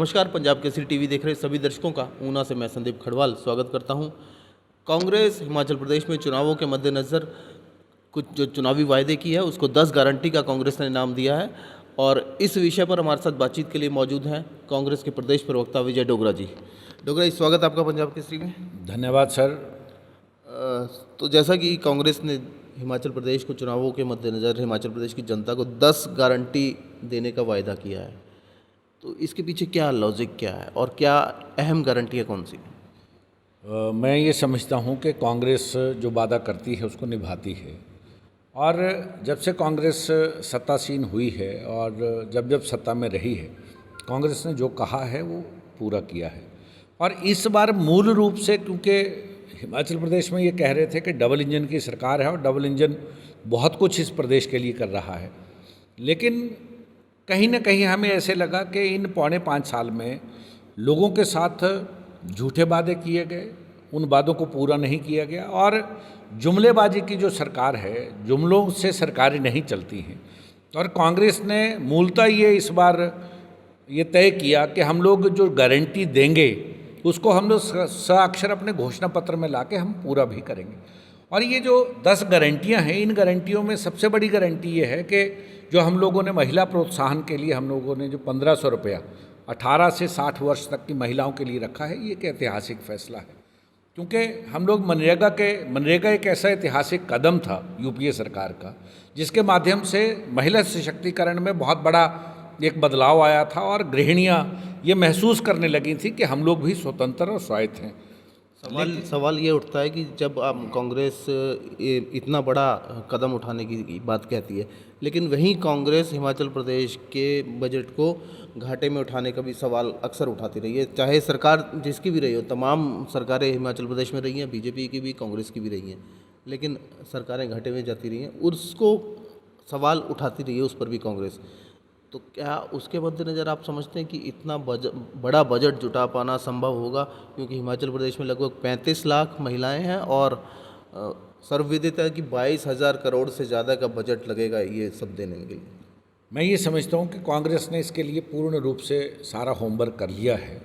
नमस्कार, पंजाब केसरी टीवी देख रहे सभी दर्शकों का ऊना से मैं संदीप खड़वाल स्वागत करता हूं। कांग्रेस हिमाचल प्रदेश में चुनावों के मद्देनज़र कुछ जो चुनावी वायदे की है उसको 10 गारंटी का कांग्रेस ने नाम दिया है और इस विषय पर हमारे साथ बातचीत के लिए मौजूद हैं कांग्रेस के प्रदेश प्रवक्ता विजय डोगरा जी। डोगरा जी, स्वागत आपका पंजाब केसरी में। धन्यवाद सर। तो जैसा कि कांग्रेस ने हिमाचल प्रदेश को चुनावों के मद्देनज़र हिमाचल प्रदेश की जनता को 10 गारंटी देने का वायदा किया है, तो इसके पीछे क्या लॉजिक क्या है और क्या अहम गारंटियाँ कौन सी? मैं ये समझता हूँ कि कांग्रेस जो वादा करती है उसको निभाती है और जब से कांग्रेस सत्तासीन हुई है और जब जब सत्ता में रही है कांग्रेस ने जो कहा है वो पूरा किया है। और इस बार मूल रूप से क्योंकि हिमाचल प्रदेश में ये कह रहे थे कि डबल इंजन की सरकार है और डबल इंजन बहुत कुछ इस प्रदेश के लिए कर रहा है, लेकिन कहीं ना कहीं हमें ऐसे लगा कि इन 4.5 साल में लोगों के साथ झूठे वादे किए गए, उन वादों को पूरा नहीं किया गया और जुमलेबाजी की जो सरकार है, जुमलों से सरकारें नहीं चलती हैं। और कांग्रेस ने मूलतः ये इस बार ये तय किया कि हम लोग जो गारंटी देंगे उसको हम लोग साक्षर अपने घोषणा पत्र में लाके हम पूरा भी करेंगे। और ये जो 10 गारंटियां हैं, इन गारंटियों में सबसे बड़ी गारंटी ये है कि जो हम लोगों ने महिला प्रोत्साहन के लिए हम लोगों ने जो 1500 रुपया 18 से 60 वर्ष तक की महिलाओं के लिए रखा है, ये एक ऐतिहासिक फैसला है। क्योंकि हम लोग मनरेगा एक ऐसा ऐतिहासिक कदम था यूपीए सरकार का, जिसके माध्यम से महिला सशक्तिकरण में बहुत बड़ा एक बदलाव आया था और गृहिणियाँ ये महसूस करने लगी थी कि हम लोग भी स्वतंत्र और स्वायत्त हैं। सवाल ये उठता है कि जब आप कांग्रेस इतना बड़ा कदम उठाने की बात कहती है, लेकिन वहीं कांग्रेस हिमाचल प्रदेश के बजट को घाटे में उठाने का भी सवाल अक्सर उठाती रही है, चाहे सरकार जिसकी भी रही हो। तमाम सरकारें हिमाचल प्रदेश में रही हैं, बीजेपी की भी कांग्रेस की भी रही हैं, लेकिन सरकारें घाटे में जाती रही हैं, उसको सवाल उठाती रही है उस पर भी कांग्रेस। तो क्या उसके मद्देनज़र आप समझते हैं कि इतना बड़ा बजट जुटा पाना संभव होगा? क्योंकि हिमाचल प्रदेश में लगभग 35 लाख महिलाएं हैं और सर्वविदित है कि 22,000 करोड़ से ज़्यादा का बजट लगेगा ये सब देने के लिए। मैं ये समझता हूँ कि कांग्रेस ने इसके लिए पूर्ण रूप से सारा होमवर्क कर लिया है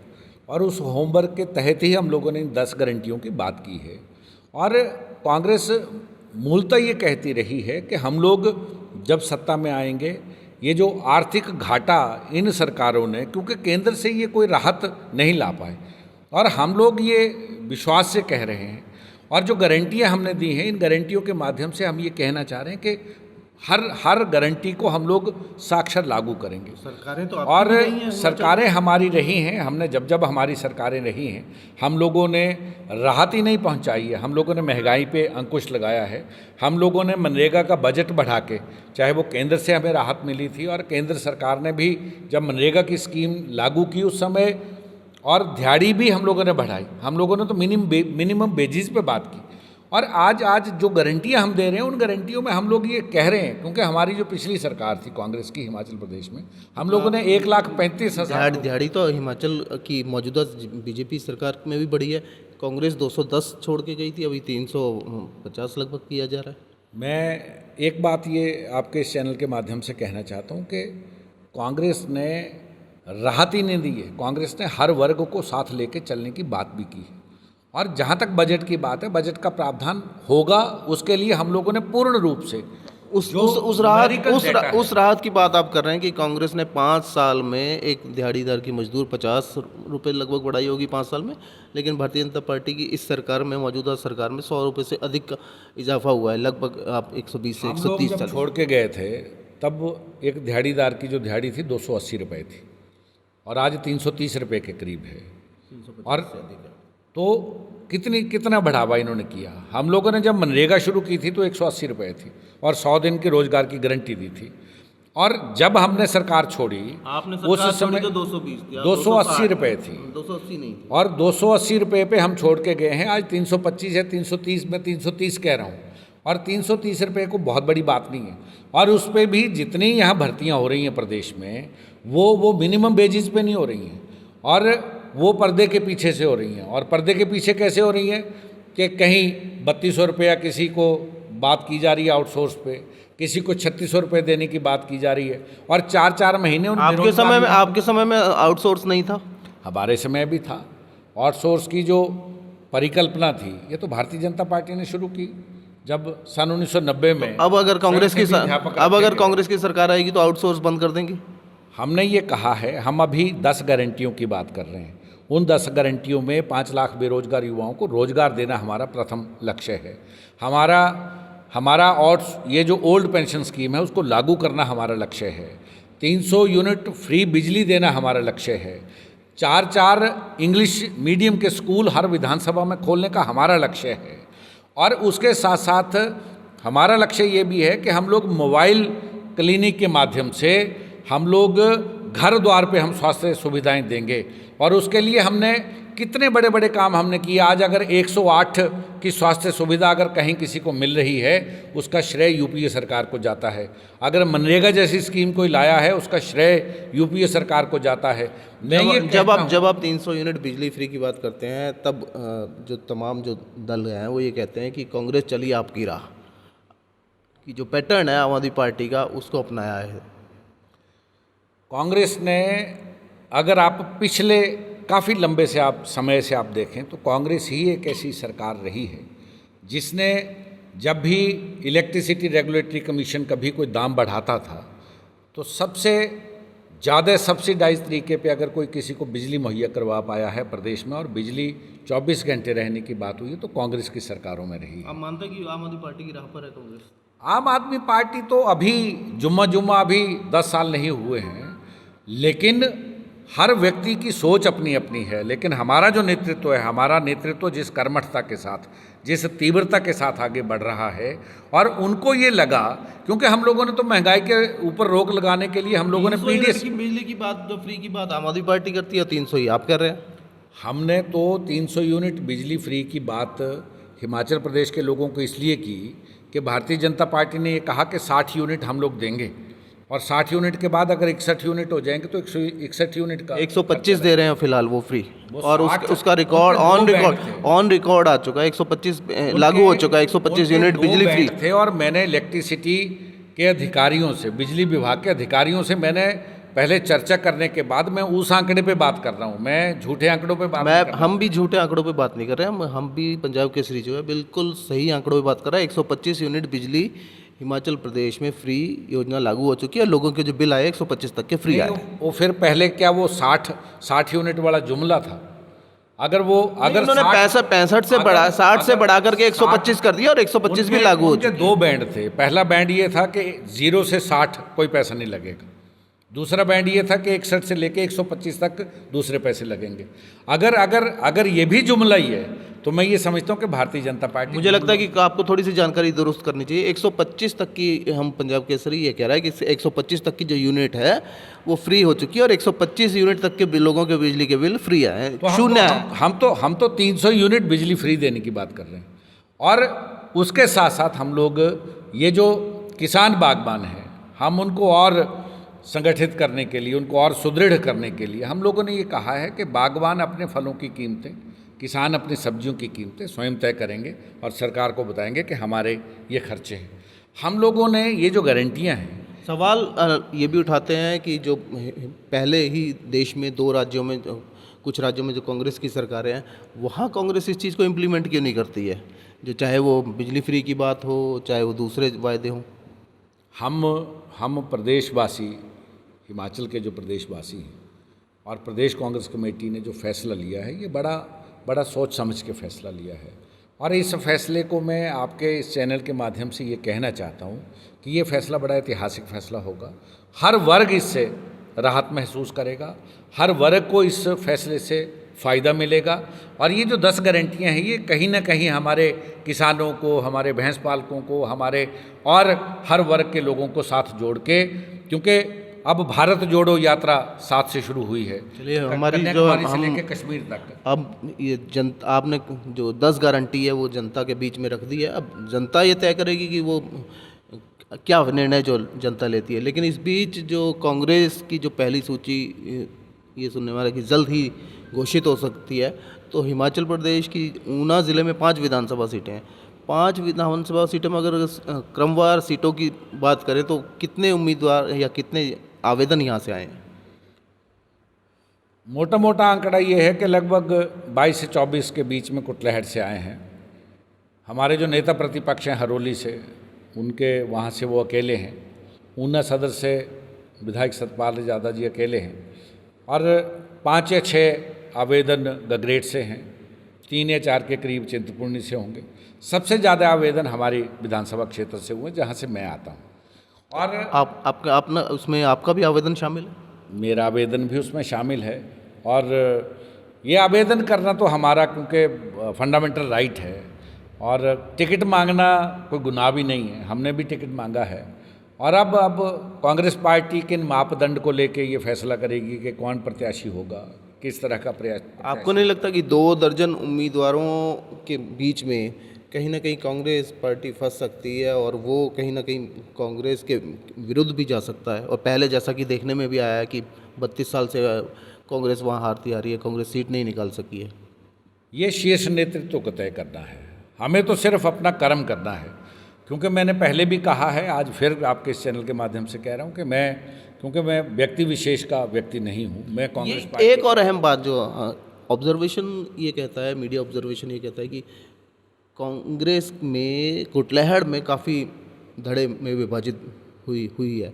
और उस होमवर्क के तहत ही हम लोगों ने इन 10 गारंटियों की बात की है। और कांग्रेस मूलतः ये कहती रही है कि हम लोग जब सत्ता में आएंगे, ये जो आर्थिक घाटा इन सरकारों ने, क्योंकि केंद्र से ये कोई राहत नहीं ला पाए और हम लोग ये विश्वास से कह रहे हैं और जो गारंटियां हमने दी हैं, इन गारंटियों के माध्यम से हम ये कहना चाह रहे हैं कि हर गारंटी को हम लोग साक्षर लागू करेंगे। सरकारें तो और सरकारें हमारी रही हैं, हमने जब हमारी सरकारें रही हैं हम लोगों ने राहत ही नहीं पहुंचाई है, हम लोगों ने महंगाई पे अंकुश लगाया है, हम लोगों ने मनरेगा का बजट बढ़ा के, चाहे वो केंद्र से हमें राहत मिली थी और केंद्र सरकार ने भी जब मनरेगा की स्कीम लागू की उस समय, और दिहाड़ी भी हम लोगों ने बढ़ाई, हम लोगों ने तो मिनिमम बेजिस पे बात की। और आज जो गारंटियां हम दे रहे हैं उन गारंटियों में हम लोग ये कह रहे हैं, क्योंकि हमारी जो पिछली सरकार थी कांग्रेस की हिमाचल प्रदेश में, हम लोगों ने 1,35,000 दिहाड़ी तो हिमाचल की मौजूदा बीजेपी सरकार में भी बढ़ी है। कांग्रेस 210 छोड़ के गई थी, अभी 350 लगभग किया जा रहा है। मैं एक बात ये आपके इस चैनल के माध्यम से कहना चाहता हूँ कि कांग्रेस ने राहत ही नहीं दी है, कांग्रेस ने हर वर्ग को साथ लेके चलने की बात भी की है। और जहाँ तक बजट की बात है, बजट का प्रावधान होगा, उसके लिए हम लोगों ने पूर्ण रूप से उस राहत की बात आप कर रहे हैं कि कांग्रेस ने 5 साल में एक दिहाड़ीदार की मजदूर 50 रुपये लगभग बढ़ाई होगी 5 साल में, लेकिन भारतीय जनता पार्टी की इस सरकार में, मौजूदा सरकार में 100 रुपये से अधिक का इजाफा हुआ है, लगभग आप 120 से 130 जब छोड़ के गए थे तब एक दिहाड़ीदार की जो दिहाड़ी थी 280 रुपये थी और आज 330 रुपये के करीब है। और तो कितना बढ़ावा इन्होंने किया। हम लोगों ने जब मनरेगा शुरू की थी तो 180 रुपये थी और 100 दिन के रोजगार की गारंटी दी थी। और जब हमने सरकार छोड़ी, उस समय तो 280 रुपये थी, 280 नहीं थी। और 280 रुपये पे हम छोड़ के गए हैं। आज 325 है, 330, मैं 330 कह रहा हूँ, और 330 रुपये को बहुत बड़ी बात नहीं है। और उस पर भी जितनी यहाँ भर्तियाँ हो रही हैं प्रदेश में, वो मिनिमम बेजिस पे नहीं हो रही हैं और वो पर्दे के पीछे से हो रही हैं। और पर्दे के पीछे कैसे हो रही हैं कि कहीं 3200 रुपया किसी को बात की जा रही है आउटसोर्स पे, किसी को 3600 रुपये देने की बात की जा रही है, और 4-4 महीने उन आपके समय में आउटसोर्स नहीं था? हमारे समय भी था। आउटसोर्स की जो परिकल्पना थी ये तो भारतीय जनता पार्टी ने शुरू की जब सन 1990 में। अब अगर कांग्रेस की सरकार आएगी तो आउटसोर्स बंद कर देंगे? हमने ये कहा है, हम अभी 10 गारंटियों की बात कर रहे हैं। उन 10 गारंटियों में 5 लाख बेरोजगार युवाओं को रोजगार देना हमारा प्रथम लक्ष्य है। हमारा और ये जो ओल्ड पेंशन स्कीम है उसको लागू करना हमारा लक्ष्य है। 300 यूनिट फ्री बिजली देना हमारा लक्ष्य है। 4-4 इंग्लिश मीडियम के स्कूल हर विधानसभा में खोलने का हमारा लक्ष्य है। और उसके साथ साथ हमारा लक्ष्य ये भी है कि हम लोग मोबाइल क्लिनिक के माध्यम से हम लोग घर द्वार पे हम स्वास्थ्य सुविधाएं देंगे। और उसके लिए हमने कितने बड़े बड़े काम हमने किए। आज अगर 108 की स्वास्थ्य सुविधा अगर कहीं किसी को मिल रही है उसका श्रेय यूपीए सरकार को जाता है। अगर मनरेगा जैसी स्कीम कोई लाया है उसका श्रेय यूपीए सरकार को जाता है। जब आप 300 यूनिट बिजली फ्री की बात करते हैं तब जो तमाम जो दल हैं वो ये कहते हैं कि कांग्रेस चली आपकी राह, कि जो पैटर्न है आम आदमी पार्टी का उसको अपनाया है। कांग्रेस ने, अगर आप पिछले काफ़ी लंबे समय से आप देखें तो कांग्रेस ही एक ऐसी सरकार रही है जिसने जब भी इलेक्ट्रिसिटी रेगुलेटरी कमीशन कभी कोई दाम बढ़ाता था तो सबसे ज़्यादा सब्सिडाइज तरीके पे अगर कोई किसी को बिजली मुहैया करवा पाया है प्रदेश में, और बिजली 24 घंटे रहने की बात हुई है तो कांग्रेस की सरकारों में रही है। आप मानते हैं कि आम आदमी पार्टी की राह पर है कांग्रेस? आम आदमी पार्टी तो अभी जुम्मा अभी 10 साल नहीं हुए हैं, लेकिन हर व्यक्ति की सोच अपनी अपनी है। लेकिन हमारा जो नेतृत्व है, हमारा नेतृत्व जिस कर्मठता के साथ, जिस तीव्रता के साथ आगे बढ़ रहा है, और उनको ये लगा, क्योंकि हम लोगों ने तो महंगाई के ऊपर रोक लगाने के लिए हम लोगों ने पीडीएस की बिजली की बात, जो फ्री की बात आम आदमी पार्टी करती है, 300 ही आप कर रहे हैं। हमने तो 300 यूनिट बिजली फ्री की बात हिमाचल प्रदेश के लोगों को इसलिए की कि भारतीय जनता पार्टी ने ये कहा कि 60 यूनिट हम लोग देंगे, और 60 यूनिट के बाद अगर 61 यूनिट हो जाएंगे तो 161 यूनिट का 125 दे रहे हैं फिलहाल वो फ्री, और उसका रिकॉर्ड ऑन रिकॉर्ड आ चुका है। 125 लागू हो चुका है, 125 यूनिट बिजली फ्री थे। और मैंने इलेक्ट्रिसिटी के अधिकारियों से, बिजली विभाग के अधिकारियों से मैंने पहले चर्चा करने के बाद मैं उस आंकड़े पे बात कर रहा हूँ, मैं झूठे आंकड़ों पे बात नहीं कर रहा। हम भी झूठे आंकड़ों पे बात नहीं कर रहे हैं, हम भी पंजाब केसरी जो है बिल्कुल सही आंकड़ों पे बात कर रहा है। 125 यूनिट बिजली हिमाचल प्रदेश में फ्री योजना लागू हो चुकी है, और लोगों के जो बिल आए 125 तक के फ्री आए। वो फिर पहले क्या वो 60 यूनिट वाला जुमला था? अगर उन्होंने 60 से बढ़ा करके 125 कर दिया, और 125 भी लागू हो चुके। 2 बैंड थे। पहला बैंड ये था कि 0 से 60 कोई पैसा नहीं लगेगा। दूसरा बैंड ये था कि 61 से लेके 125 तक दूसरे पैसे लगेंगे। अगर ये भी जुमला ही है तो मैं ये समझता हूँ कि भारतीय जनता पार्टी, मुझे लगता है कि आपको थोड़ी सी जानकारी दुरुस्त करनी चाहिए। 125 तक की, हम पंजाब केसरी ये कह रहा है कि 125 तक की जो यूनिट है वो फ्री हो चुकी है, और 125 यूनिट तक के लोगों के बिजली के बिल फ्री आए, शून्य है। हम तो 300 यूनिट बिजली फ्री देने की बात कर रहे हैं। और उसके साथ साथ हम लोग ये जो किसान बागबान हैं, हम उनको और संगठित करने के लिए, उनको और सुदृढ़ करने के लिए हम लोगों ने ये कहा है कि बागवान अपने फलों की कीमतें, किसान अपनी सब्जियों की कीमतें स्वयं तय करेंगे और सरकार को बताएंगे कि हमारे ये खर्चे हैं। हम लोगों ने ये जो गारंटियां हैं, सवाल ये भी उठाते हैं कि जो पहले ही देश में 2 राज्यों में, कुछ राज्यों में जो कांग्रेस की सरकारें हैं, वहाँ कांग्रेस इस चीज़ को इम्प्लीमेंट क्यों नहीं करती है, जो चाहे वो बिजली फ्री की बात हो, चाहे वो दूसरे वायदे हों। हम प्रदेशवासी, हिमाचल के जो प्रदेशवासी हैं, और प्रदेश कांग्रेस कमेटी ने जो फैसला लिया है, ये बड़ा सोच समझ के फैसला लिया है। और इस फैसले को मैं आपके इस चैनल के माध्यम से ये कहना चाहता हूँ कि ये फैसला बड़ा ऐतिहासिक फैसला होगा। हर वर्ग इससे राहत महसूस करेगा, हर वर्ग को इस फैसले से फ़ायदा मिलेगा। और ये जो 10 गारंटियाँ हैं, ये कहीं ना कहीं हमारे किसानों को, हमारे भैंस पालकों को, हमारे और हर वर्ग के लोगों को साथ जोड़ के, क्योंकि अब भारत जोड़ो यात्रा 7 से शुरू हुई है, चलिए हमारी जो से लेके कश्मीर तक। अब ये जनता, आपने जो 10 गारंटी है वो जनता के बीच में रख दी है। अब जनता ये तय करेगी कि वो क्या निर्णय जो जनता लेती है। लेकिन इस बीच जो कांग्रेस की जो पहली सूची, ये सुनने वाला कि जल्द ही घोषित हो सकती है, तो हिमाचल प्रदेश की ऊना ज़िले में 5 विधानसभा सीटें हैं। 5 विधानसभा सीटों में अगर क्रमवार सीटों की बात करें तो कितने उम्मीदवार या कितने आवेदन यहाँ से आए हैं? मोटा मोटा आंकड़ा ये है कि लगभग 22 से 24 के बीच में कुटलैहड़ से आए हैं। हमारे जो नेता प्रतिपक्ष हैं हरोली से, उनके वहाँ से वो अकेले हैं। ऊना सदर से विधायक सतपाल यादव जी अकेले हैं और 5 या 6 आवेदन गगरेट से हैं, 3 या 4 के करीब चिंतपूर्णी से होंगे। सबसे ज़्यादा आवेदन हमारी विधानसभा क्षेत्र से हुए जहाँ से मैं आता हूँ। और आपका उसमें आपका भी आवेदन शामिल है? मेरा आवेदन भी उसमें शामिल है और ये आवेदन करना तो हमारा क्योंकि फंडामेंटल राइट है और टिकट मांगना कोई गुनाह भी नहीं है। हमने भी टिकट मांगा है और अब कांग्रेस पार्टी किन मापदंड को लेके ये फैसला करेगी कि कौन प्रत्याशी होगा, किस तरह का प्रयास। आपको नहीं लगता कि 2 दर्जन उम्मीदवारों के बीच में कहीं ना कहीं कांग्रेस पार्टी फंस सकती है और वो कहीं ना कहीं कांग्रेस के विरुद्ध भी जा सकता है? और पहले जैसा कि देखने में भी आया है कि 32 साल से कांग्रेस वहाँ हारती आ रही है, कांग्रेस सीट नहीं निकाल सकी है। ये शीर्ष नेतृत्व को तय करना है, हमें तो सिर्फ अपना कर्म करना है। क्योंकि मैंने पहले भी कहा है, आज फिर आपके इस चैनल के माध्यम से कह रहा हूँ कि क्योंकि मैं व्यक्ति विशेष का व्यक्ति नहीं हूँ, मैं कांग्रेस पार्टी। एक और अहम बात जो ऑब्जर्वेशन ये कहता है, मीडिया ऑब्जर्वेशन ये कहता है कि कांग्रेस में कुटलैहड़ में काफ़ी धड़े में विभाजित हुई है।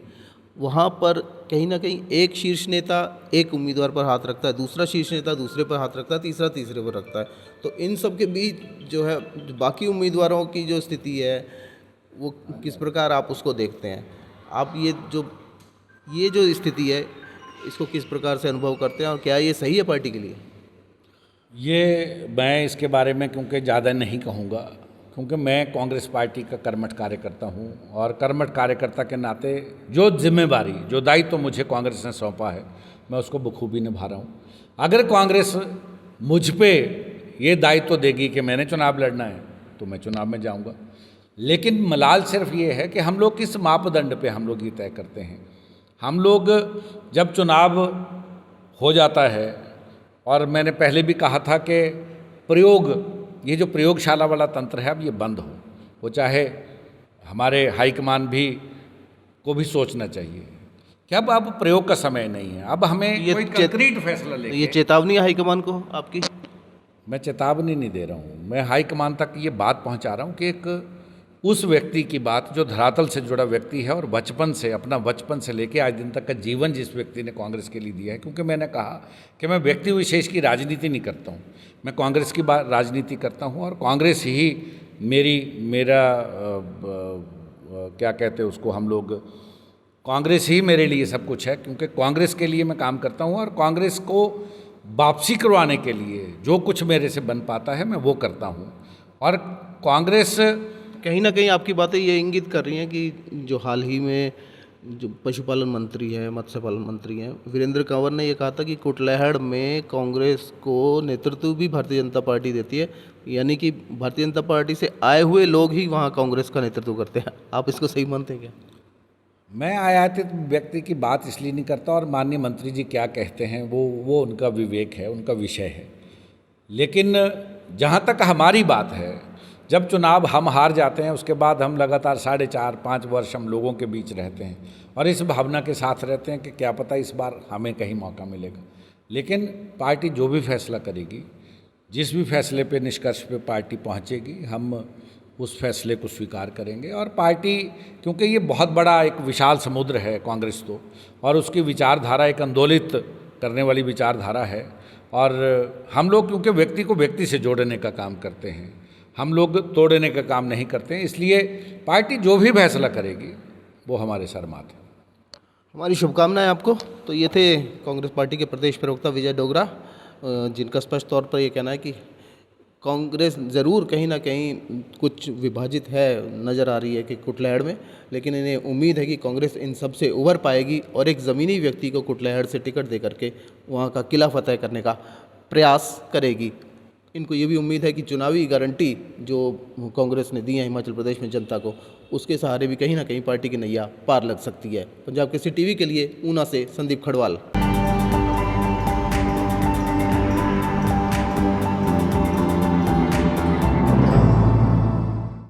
वहाँ पर कहीं ना कहीं एक शीर्ष नेता एक उम्मीदवार पर हाथ रखता है, दूसरा शीर्ष नेता दूसरे पर हाथ रखता है, तीसरा तीसरे पर रखता है। तो इन सब के बीच जो है बाकी उम्मीदवारों की जो स्थिति है वो किस प्रकार आप उसको देखते हैं? आप ये जो स्थिति है इसको किस प्रकार से अनुभव करते हैं और क्या ये सही है पार्टी के लिए? ये मैं इसके बारे में क्योंकि ज़्यादा नहीं कहूँगा, क्योंकि मैं कांग्रेस पार्टी का कर्मठ कार्यकर्ता हूँ और कर्मठ कार्यकर्ता के नाते जो जिम्मेवारी, जो दायित्व तो मुझे कांग्रेस ने सौंपा है, मैं उसको बखूबी निभा रहा हूँ। अगर कांग्रेस मुझ पे ये दायित्व तो देगी कि मैंने चुनाव लड़ना है तो मैं चुनाव में जाऊँगा। लेकिन मलाल सिर्फ ये है कि हम लोग किस मापदंड पे हम लोग ये तय करते हैं। हम लोग जब चुनाव हो जाता है, और मैंने पहले भी कहा था कि ये जो प्रयोगशाला वाला तंत्र है अब ये बंद हो, वो चाहे हमारे हाईकमान को भी सोचना चाहिए कि अब प्रयोग का समय नहीं है। अब हमें कोई कंक्रीट फैसला लेके। ये चेतावनी है हाईकमान को आपकी? मैं चेतावनी नहीं दे रहा हूँ, मैं हाईकमान तक ये बात पहुँचा रहा हूँ कि एक उस व्यक्ति की बात जो धरातल से जुड़ा व्यक्ति है और अपना बचपन से लेके आज दिन तक का जीवन जिस व्यक्ति ने कांग्रेस के लिए दिया है। क्योंकि मैंने कहा कि मैं व्यक्ति विशेष की राजनीति नहीं करता हूँ, मैं कांग्रेस की राजनीति करता हूँ और कांग्रेस ही मेरा क्या कहते हैं उसको हम लोग, कांग्रेस ही मेरे लिए सब कुछ है। क्योंकि कांग्रेस के लिए मैं काम करता हूँ और कांग्रेस को वापसी करवाने के लिए जो कुछ मेरे से बन पाता है मैं वो करता हूँ। और कांग्रेस कहीं ना कहीं आपकी बातें ये इंगित कर रही हैं कि जो हाल ही में जो पशुपालन मंत्री हैं, मत्स्य पालन मंत्री हैं, वीरेंद्र कंवर ने ये कहा था कि कुटलैहड़ में कांग्रेस को नेतृत्व भी भारतीय जनता पार्टी देती है, यानी कि भारतीय जनता पार्टी से आए हुए लोग ही वहाँ कांग्रेस का नेतृत्व करते हैं। आप इसको सही मानते हैं क्या? मैं आयातित व्यक्ति की बात इसलिए नहीं करता और माननीय मंत्री जी क्या कहते हैं वो उनका विवेक है, उनका विषय है। लेकिन जहाँ तक हमारी बात है, जब चुनाव हम हार जाते हैं उसके बाद हम लगातार 4.5-5 वर्ष हम लोगों के बीच रहते हैं और इस भावना के साथ रहते हैं कि क्या पता इस बार हमें कहीं मौका मिलेगा। लेकिन पार्टी जो भी फैसला करेगी, जिस भी फैसले पे निष्कर्ष पे पार्टी पहुंचेगी, हम उस फैसले को स्वीकार करेंगे। और पार्टी, क्योंकि ये बहुत बड़ा एक विशाल समुद्र है कांग्रेस तो, और उसकी विचारधारा एक आंदोलित करने वाली विचारधारा है और हम लोग क्योंकि व्यक्ति को व्यक्ति से जोड़ने का काम करते हैं, हम लोग तोड़ने का काम नहीं करते हैं। इसलिए पार्टी जो भी फैसला करेगी वो हमारे सर माथे है। हमारी शुभकामनाएं आपको। तो ये थे कांग्रेस पार्टी के प्रदेश प्रवक्ता विजय डोगरा, जिनका स्पष्ट तौर पर ये कहना है कि कांग्रेस ज़रूर कहीं ना कहीं कुछ विभाजित है, नज़र आ रही है कि कुटलैहड़ में, लेकिन इन्हें उम्मीद है कि कांग्रेस इन सब से उभर पाएगी और एक ज़मीनी व्यक्ति को कुटलैहड़ से टिकट दे करके वहाँ का किला फतेह करने का प्रयास करेगी। इनको ये भी उम्मीद है कि चुनावी गारंटी जो कांग्रेस ने दी है हिमाचल प्रदेश में जनता को, उसके सहारे भी कहीं ना कहीं पार्टी की नैया पार लग सकती है। पंजाब केसरी टीवी के लिए ऊना से संदीप खड़वाल।